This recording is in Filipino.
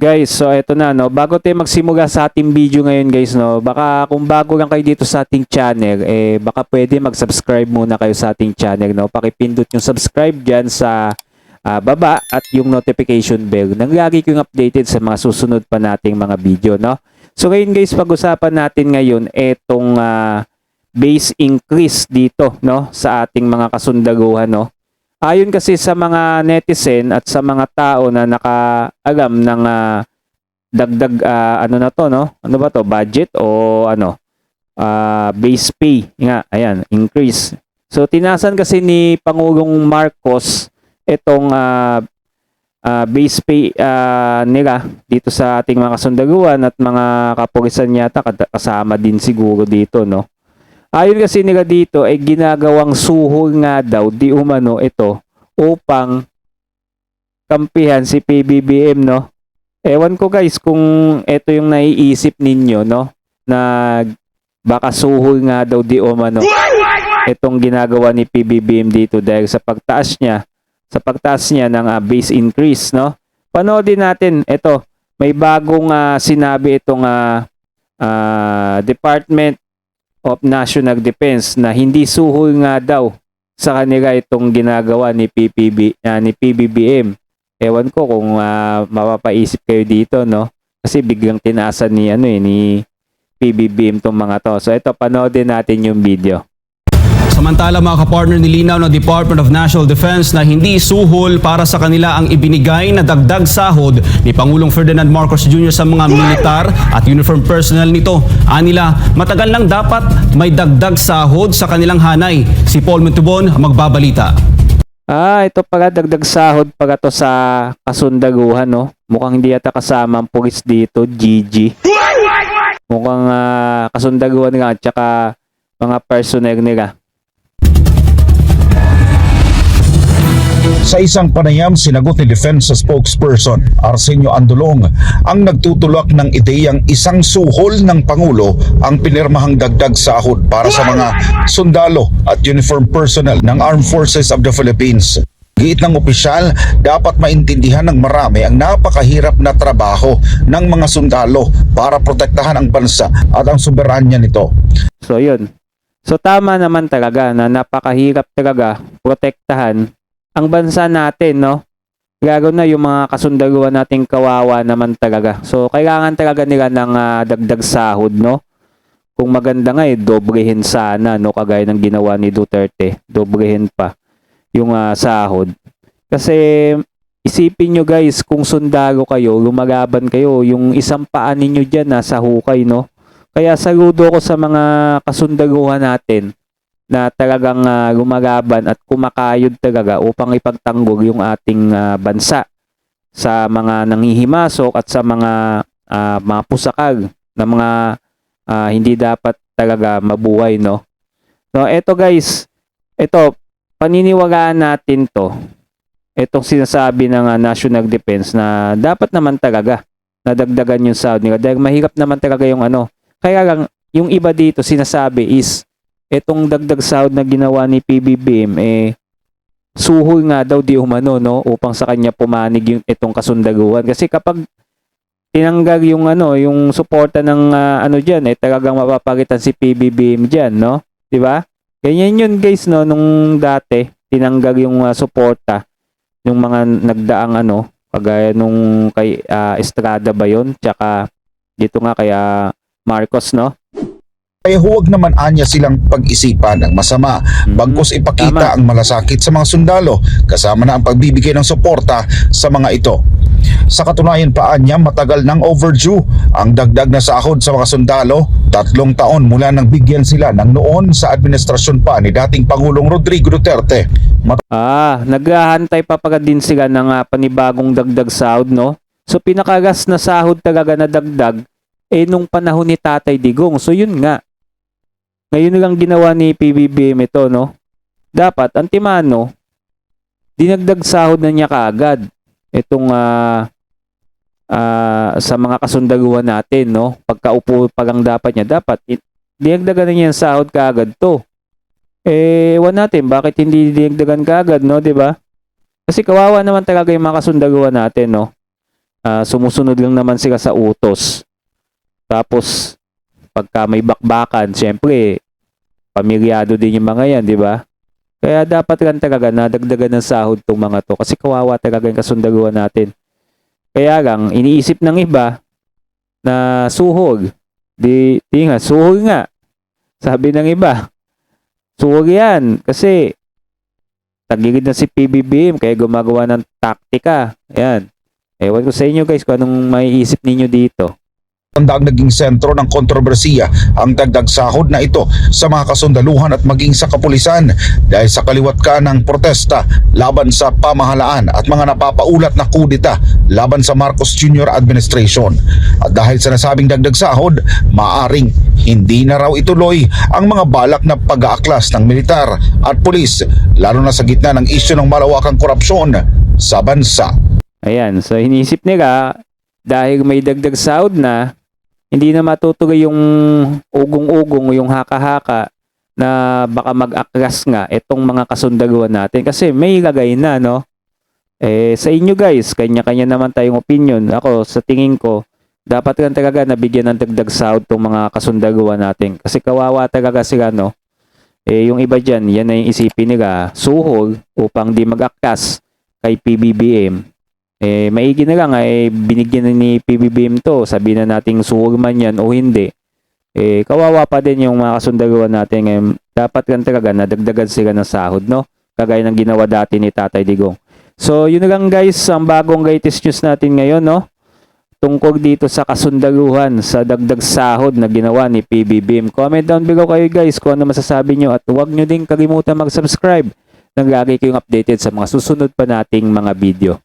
Guys, so eto na no, bago tayo magsimula sa ating video ngayon guys no, baka kung bago lang kayo dito sa ating channel, baka pwede mag-subscribe muna kayo sa ating channel no. Pakipindot yung subscribe diyan sa baba at yung notification bell nang lagi kayong updated sa mga susunod pa nating mga video no. So ngayon guys, pag-usapan natin ngayon etong base increase dito no sa ating mga kasundaluhan no. Ayon kasi sa mga netizen at sa mga tao na nakaalam ng dagdag ano na to no? Ano ba to? Budget o ano? Base pay nga, ayan, increase. So tinasan kasi ni Pangulong Marcos itong base pay nila dito sa ating mga kasundaluhan at mga kapulisan yata kasama din siguro dito no. Ayon kasi nila dito ay ginagawang suhol nga daw di umano ito upang kampihan si PBBM no. Ewan ko guys kung ito yung naiisip ninyo no na baka suhol nga daw di umano itong ginagawa ni PBBM dito dahil sa pagtaas niya ng base increase no. Panoodin natin ito, may bagong sinabi itong Department of National Defense na hindi suhol nga daw sa kanila itong ginagawa ni PBBM. Ewan ko kung mapapaisip kayo dito no kasi biglang tinaasan ni PBBM tong mga to. So ito, panoodin natin yung video. Samantala mga kapartner, nilinaw ng Department of National Defense na hindi suhol para sa kanila ang ibinigay na dagdag sahod ni Pangulong Ferdinand Marcos Jr. sa mga militar at uniform personnel nito. Anila, matagal nang dapat may dagdag sahod sa kanilang hanay. Si Paul Montubon magbabalita. Ito pala dagdag sahod pala to sa kasundaluhan no. Mukhang hindi yata kasama ang pulis dito, GG. Mukhang kasundaluhan nila at saka mga personnel nila. Sa isang panayam, sinagot ni Defense spokesperson Arsenio Andolong ang nagtutulak ng ideyang isang suhol ng Pangulo ang pinirmahang dagdag sahod para sa mga sundalo at uniform personnel ng Armed Forces of the Philippines. Giit ng opisyal, dapat maintindihan ng marami ang napakahirap na trabaho ng mga sundalo para protektahan ang bansa at ang soberanya nito. So yun. So tama naman talaga na napakahirap talaga protektahan ang bansa natin, no? Lalo na yung mga kasundaluhan nating kawawa naman talaga. So, kailangan talaga nila ng dagdag sahod, no? Kung maganda nga, dobrehin sana, no? Kagaya ng ginawa ni Duterte. Dobrehin pa yung sahod. Kasi, isipin nyo guys, kung sundalo kayo, lumalaban kayo, yung isang paa ninyo dyan nasa hukay, no? Kaya saludo ko sa mga kasundaluhan natin na talagang lumalaban at kumakayod talaga upang ipagtanggol yung ating bansa sa mga nanghihimasok at sa mga pusakal na mga hindi dapat talaga mabuhay no. So eto guys, ito paniniwalaan natin to. Etong sinasabi ng National Defense na dapat naman talaga nadagdagan yung sahod nila dahil mahirap naman talaga yung ano. Kaya lang yung iba dito sinasabi is etong dagdag sahod na ginawa ni PBBM suhol nga daw di umano no upang sa kanya pumanig yung itong kasundaluhan kasi kapag tinanggal yung yung suporta ng diyan talagang mapapalitan si PBBM diyan no, di ba? Ganyan yun guys no nung dati tinanggal yung suporta yung mga nagdaang kagaya nung kay Estrada ba yun tsaka dito nga kay Marcos no. Kaya huwag naman anya silang pag-isipan ang masama, bagkus ipakita ang malasakit sa mga sundalo kasama na ang pagbibigay ng suporta sa mga ito. Sa katunayan pa anya, matagal nang overdue ang dagdag na sahod sa mga sundalo, 3 taon mula nang bigyan sila ng noon sa administrasyon pa ni dating Pangulong Rodrigo Duterte. Naghahantay pa pala din sila ng panibagong dagdag sahod no. So pinakagas na sahod talaga na dagdag nung panahon ni Tatay Digong. So yun nga. Ngayon lang ginawa ni PBBM ito, no? Dapat, antimano, dinagdag sahod na niya kaagad. Itong sa mga kasundaluhan natin, no? Pagkaupo pa lang dapat niya. Dapat, dinagdagan na niya yung sahod kaagad to. Ewan natin, bakit hindi dinagdagan kaagad, no? Diba? Kasi kawawa naman talaga yung mga kasundaluhan natin, no? sumusunod lang naman sila sa utos. Tapos, pagka may bakbakan, syempre, pamilyado din yung mga yan, di ba? Kaya dapat lang talaga nadagdagan ng sahod tong mga to kasi kawawa talaga yung kasundaluhan natin. Kaya lang, iniisip ng iba na suhol. Di nga, suhol nga. Sabi ng iba, suhol yan kasi tagilid na si PBBM kaya gumagawa ng taktika. Ayan. Ewan ko sa inyo guys kung anong maiisip ninyo dito. Ang naging sentro ng kontrobersiya ang dagdag sahod na ito sa mga kasundaluhan at maging sa kapulisan dahil sa kaliwat ka ng protesta laban sa pamahalaan at mga napapaulat na kudeta laban sa Marcos Jr. administration. At dahil sa nasabing dagdag sahod, maaring hindi na raw ituloy ang mga balak na pag-aaklas ng militar at pulis lalo na sa gitna ng isyu ng malawakang korupsyon sa bansa. Ayan. So, inisip nila dahil may dagdag sahod na, hindi na matutuloy yung ugong-ugong, yung haka-haka na baka mag-aklas nga itong mga kasundaluhan natin. Kasi may lagay na, no? Sa inyo guys, kanya-kanya naman tayong opinion. Ako, sa tingin ko, dapat lang talaga nabigyan ng dagdag sahod tong mga kasundaluhan natin. Kasi kawawa talaga sila, no? Yung iba dyan, yan na yung isipin nila, suhol upang di mag-aklas kay PBBM. Maigi na lang binigyan na ni PBBM to, sabihin na nating suwag man yan o hindi, kawawa pa din yung mga kasundaluhan natin. Ngayon, dapat lang talaga nadagdagan sila ng sahod, no? Kagaya ng ginawa dati ni Tatay Digong. So, yun na lang guys, ang bagong latest news natin ngayon, no? Tungkol dito sa kasundaluhan sa dagdag sahod na ginawa ni PBBM. Comment down below kayo guys kung ano masasabi nyo at huwag nyo din kalimutan mag-subscribe nang lagi kayong updated sa mga susunod pa nating mga video.